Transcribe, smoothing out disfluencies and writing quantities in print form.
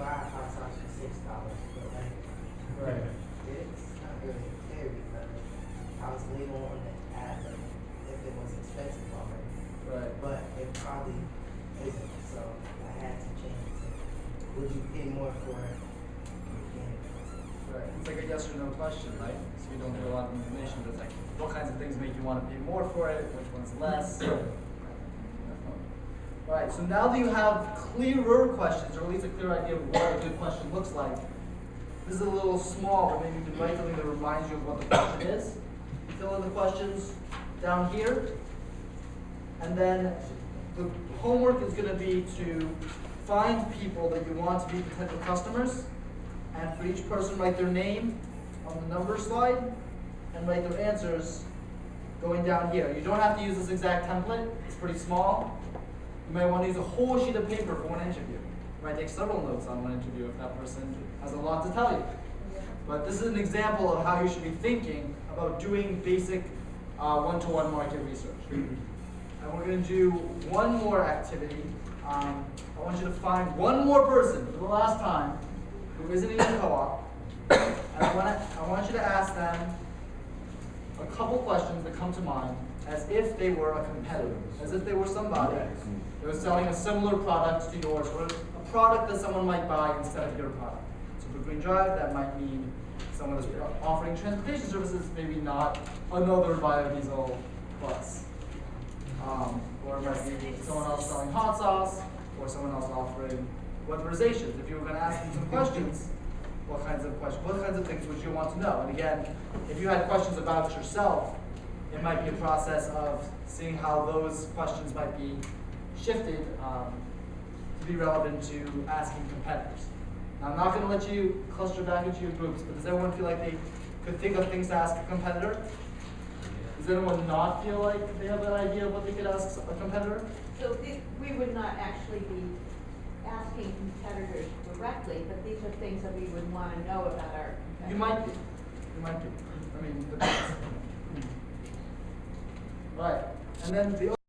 buy a hot sauce for $6, but like, Right. it's not really fair because I was leaving on the ad like if it was expensive already. Right. But it probably isn't, so I had to change it to, would you pay more for organic content? Right. It's like a yes or no question, right? So you don't get a lot of information, but it's like, what kinds of things make you want to pay more for it? Which ones less? Right. So now that you have clearer questions, or at least a clear idea of what a good question looks like, this is a little small, but maybe you can write something that reminds you of what the question is. Fill in the questions down here. And then the homework is going to be to find people that you want to be potential customers. And for each person, write their name on the number slide and write their answers going down here. You don't have to use this exact template. It's pretty small. You might want to use a whole sheet of paper for one interview. You might take several notes on one interview if that person has a lot to tell you. But this is an example of how you should be thinking about doing basic one-to-one market research. And we're going to do one more activity. I want you to find one more person for the last time who isn't in your co-op. And I want you to ask them a couple questions that come to mind as if they were a competitor, as if they were somebody that was selling a similar product to yours, or a product that someone might buy instead of your product. So for Green Drive, that might mean someone is offering transportation services, maybe not another biodiesel bus. Or it might be someone else selling hot sauce, or someone else offering weatherizations. If you were going to ask them some questions, what kinds of things would you want to know? And again, if you had questions about yourself, it might be a process of seeing how those questions might be shifted to be relevant to asking competitors. Now, I'm not going to let you cluster back into your groups, but does everyone feel like they could think of things to ask a competitor? Does anyone not feel like they have an idea of what they could ask a competitor? So we would not actually be asking competitors directly, but these are things that we would want to know about our competitors. You might be. You might be. I mean, depends. Right. And then the